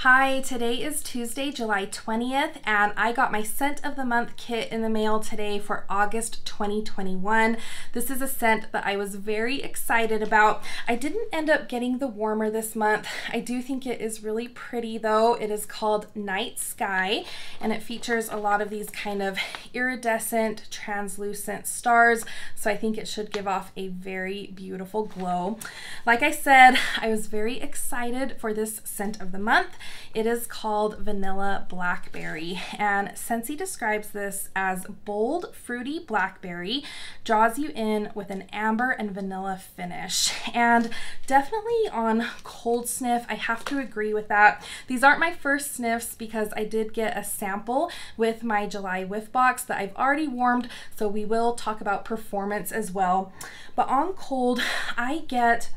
Hi, today is Tuesday, July 20th, and I got my Scent of the Month kit in the mail today for August 2021. This is a scent that I was very excited about. I didn't end up getting the warmer this month. I do think it is really pretty though. It is called Night Sky, and it features a lot of these kind of iridescent, translucent stars, so I think it should give off a very beautiful glow. Like I said, I was very excited for this Scent of the Month. It is called Vanilla Blackberry, and Scentsy describes this as bold, fruity blackberry, draws you in with an amber and vanilla finish. And definitely on cold sniff, I have to agree with that. These aren't my first sniffs because I did get a sample with my July whiff box that I've already warmed, so we will talk about performance as well. But on cold, I get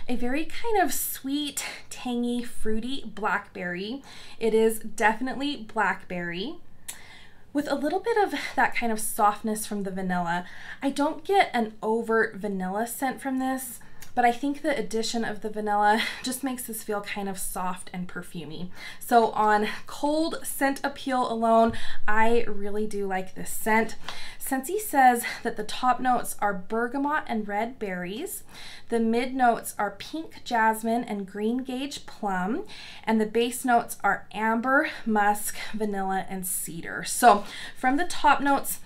a very kind of sweet, tangy, fruity blackberry. It is definitely blackberry with a little bit of that kind of softness from the vanilla. I don't get an overt vanilla scent from this, but I think the addition of the vanilla just makes this feel kind of soft and perfumey. So on cold scent appeal alone, I really do like this scent. Scentsy says that the top notes are bergamot and red berries, the mid notes are pink jasmine and green gage plum, and the base notes are amber, musk, vanilla, and cedar. So from the top notes,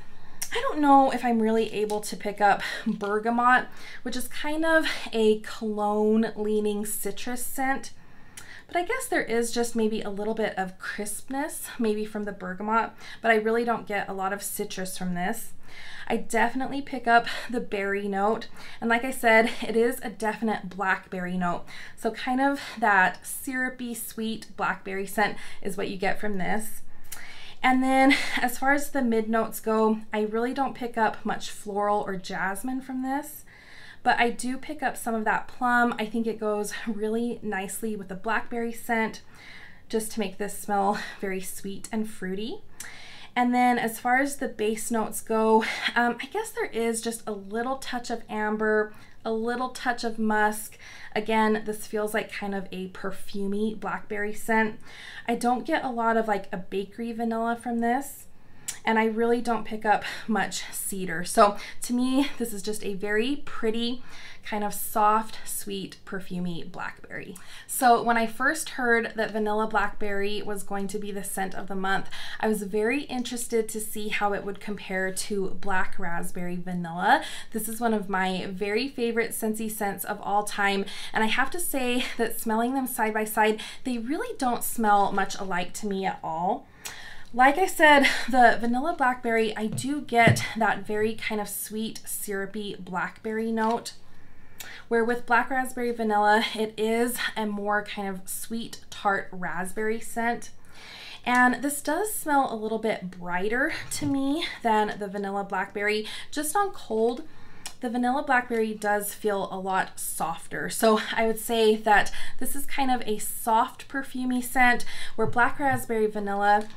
I don't know if I'm really able to pick up bergamot, which is kind of a cologne-leaning citrus scent. But I guess there is just maybe a little bit of crispness, maybe from the bergamot, but I really don't get a lot of citrus from this. I definitely pick up the berry note, and like I said, it is a definite blackberry note. So kind of that syrupy, sweet blackberry scent is what you get from this. And then as far as the mid notes go, I really don't pick up much floral or jasmine from this, but I do pick up some of that plum. I think it goes really nicely with the blackberry scent, just to make this smell very sweet and fruity. And then as far as the base notes go, I guess there is just a little touch of amber, a little touch of musk. Again, this feels like kind of a perfumey blackberry scent. I don't get a lot of like a bakery vanilla from this, and I really don't pick up much cedar. So to me, this is just a very pretty, kind of soft, sweet, perfumey blackberry. So when I first heard that Vanilla Blackberry was going to be the scent of the month, I was very interested to see how it would compare to Black Raspberry Vanilla. This is one of my very favorite Scentsy scents of all time, and I have to say that smelling them side by side, they really don't smell much alike to me at all. Like I said, the Vanilla Blackberry, I do get that very kind of sweet, syrupy blackberry note, where with Black Raspberry Vanilla, it is a more kind of sweet, tart raspberry scent. And this does smell a little bit brighter to me than the Vanilla Blackberry. Just on cold, the Vanilla Blackberry does feel a lot softer. So I would say that this is kind of a soft, perfumey scent, where Black Raspberry Vanilla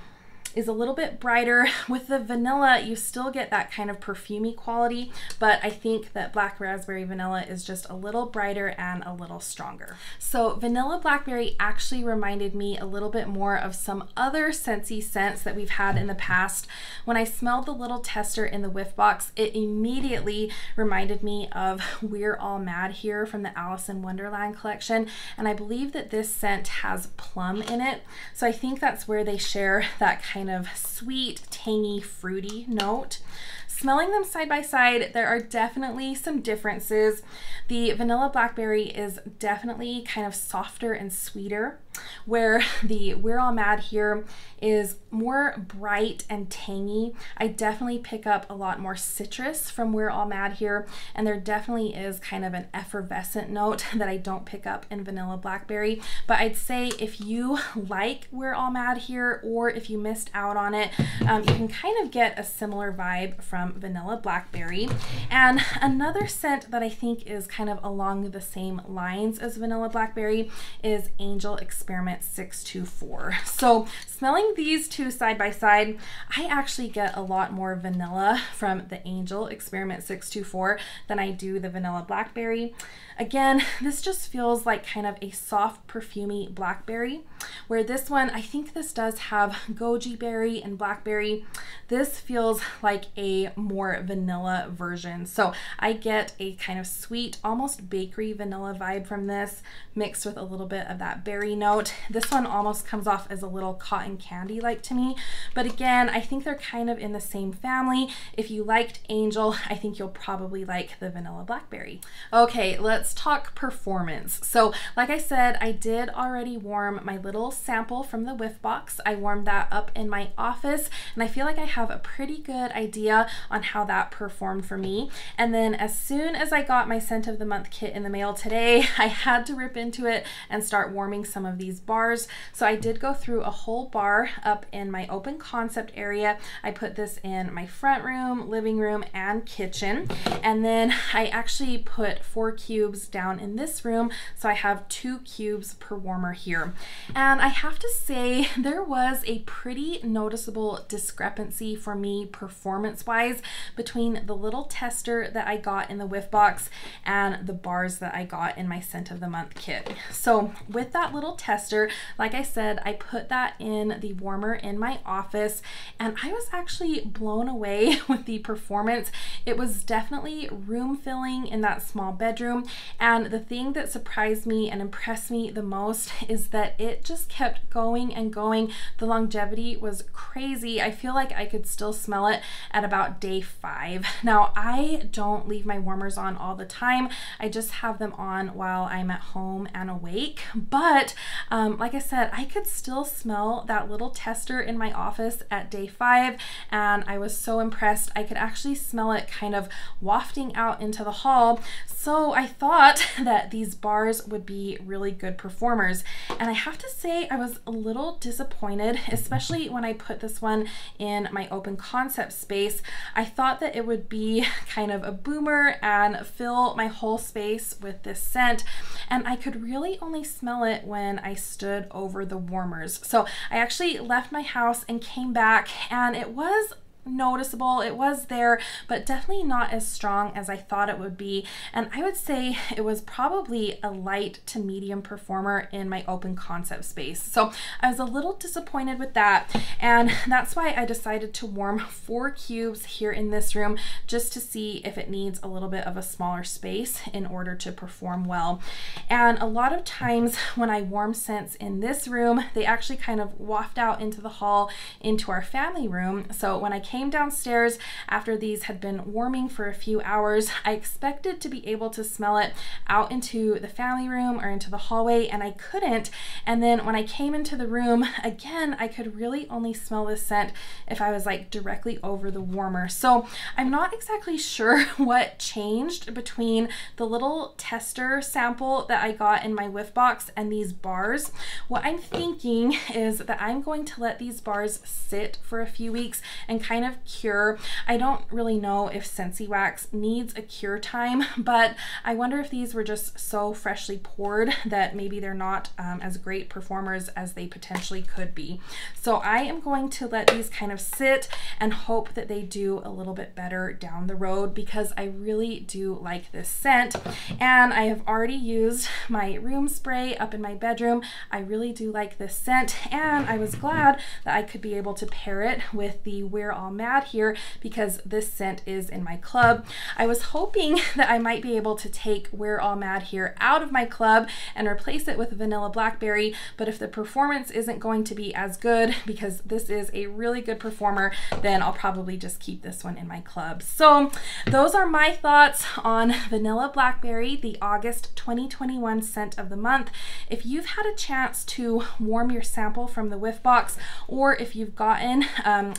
is a little bit brighter. With the vanilla, you still get that kind of perfumey quality, but I think that Black Raspberry Vanilla is just a little brighter and a little stronger. So Vanilla Blackberry actually reminded me a little bit more of some other Scentsy scents that we've had in the past. When I smelled the little tester in the whiff box, it immediately reminded me of We're All Mad Here from the Alice in Wonderland collection, and I believe that this scent has plum in it. So I think that's where they share that kind of sweet, tangy, fruity note. Smelling them side by side, there are definitely some differences. The Vanilla Blackberry is definitely kind of softer and sweeter, where the We're All Mad Here is more bright and tangy. I definitely pick up a lot more citrus from We're All Mad Here, and there definitely is kind of an effervescent note that I don't pick up in Vanilla Blackberry. But I'd say if you like We're All Mad Here, or if you missed out on it, you can kind of get a similar vibe from Vanilla Blackberry. And another scent that I think is kind of along the same lines as Vanilla Blackberry is Angel Experiment Experiment 624. So smelling these two side by side, I actually get a lot more vanilla from the Angel Experiment 624 than I do the vanilla Blackberry. Again, this just feels like kind of a soft perfumey blackberry, where this one, I think this does have goji berry and blackberry. This feels like a more vanilla version. So I get a kind of sweet, almost bakery vanilla vibe from this, mixed with a little bit of that berry note. This one almost comes off as a little cotton candy like to me. But again, I think they're kind of in the same family. If you liked Angel, I think you'll probably like the vanilla blackberry. Okay, let's talk performance. So like I said, I did already warm my little sample from the whiff box. I warmed that up in my office, and I feel like I have a pretty good idea on how that performed for me. And then as soon as I got my Scent of the Month kit in the mail today, I had to rip into it and start warming some of these bars. So I did go through a whole bar up in my open concept area. I put this in my front room, living room, and kitchen. And then I actually put 4 cubes down in this room, so I have 2 cubes per warmer here. And I have to say, there was a pretty noticeable discrepancy for me performance-wise between the little tester that I got in the whiff box and the bars that I got in my Scent of the Month kit. So with that little tester, like I said, I put that in the warmer in my office, and I was actually blown away with the performance. It was definitely room filling in that small bedroom, and the thing that surprised me and impressed me the most is that it just kept going and going. The longevity was crazy. I feel like I could still smell it at about day 5. Now, I don't leave my warmers on all the time. I just have them on while I'm at home and awake. But like I said, I could still smell that little tester in my office at day 5, and I was so impressed. I could actually smell it kind of wafting out into the hall. So I thought that these bars would be really good performers. And I have to say, I was a little disappointed, especially when I put this one in my open concept space. I thought that it would be kind of a boomer and fill my whole space with this scent. And I could really only smell it when I stood over the warmers. So I actually left my house and came back, and it was noticeable. It was there, but definitely not as strong as I thought it would be. And I would say it was probably a light to medium performer in my open concept space. So I was a little disappointed with that. And that's why I decided to warm 4 cubes here in this room, just to see if it needs a little bit of a smaller space in order to perform well. And a lot of times when I warm scents in this room, they actually kind of waft out into the hall, into our family room. So when I came downstairs after these had been warming for a few hours, I expected to be able to smell it out into the family room or into the hallway, and I couldn't. And then when I came into the room, again, I could really only smell this scent if I was like directly over the warmer. So I'm not exactly sure what changed between the little tester sample that I got in my whiff box and these bars. What I'm thinking is that I'm going to let these bars sit for a few weeks and kind of cure. I don't really know if Scentsy wax needs a cure time, but I wonder if these were just so freshly poured that maybe they're not as great performers as they potentially could be. So I am going to let these kind of sit and hope that they do a little bit better down the road, because I really do like this scent. And I have already used my room spray up in my bedroom. I really do like this scent, and I was glad that I could be able to pair it with the We're All Mad here, because this scent is in my club. I was hoping that I might be able to take We're All Mad here out of my club and replace it with vanilla blackberry, but if the performance isn't going to be as good, because this is a really good performer, then I'll probably just keep this one in my club. So those are my thoughts on vanilla blackberry, the August 2021 scent of the month. If you've had a chance to warm your sample from the whiff box, or if you've gotten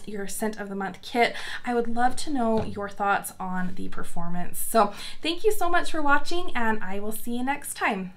your scent of the month kit, I would love to know your thoughts on the performance. So thank you so much for watching, and I will see you next time.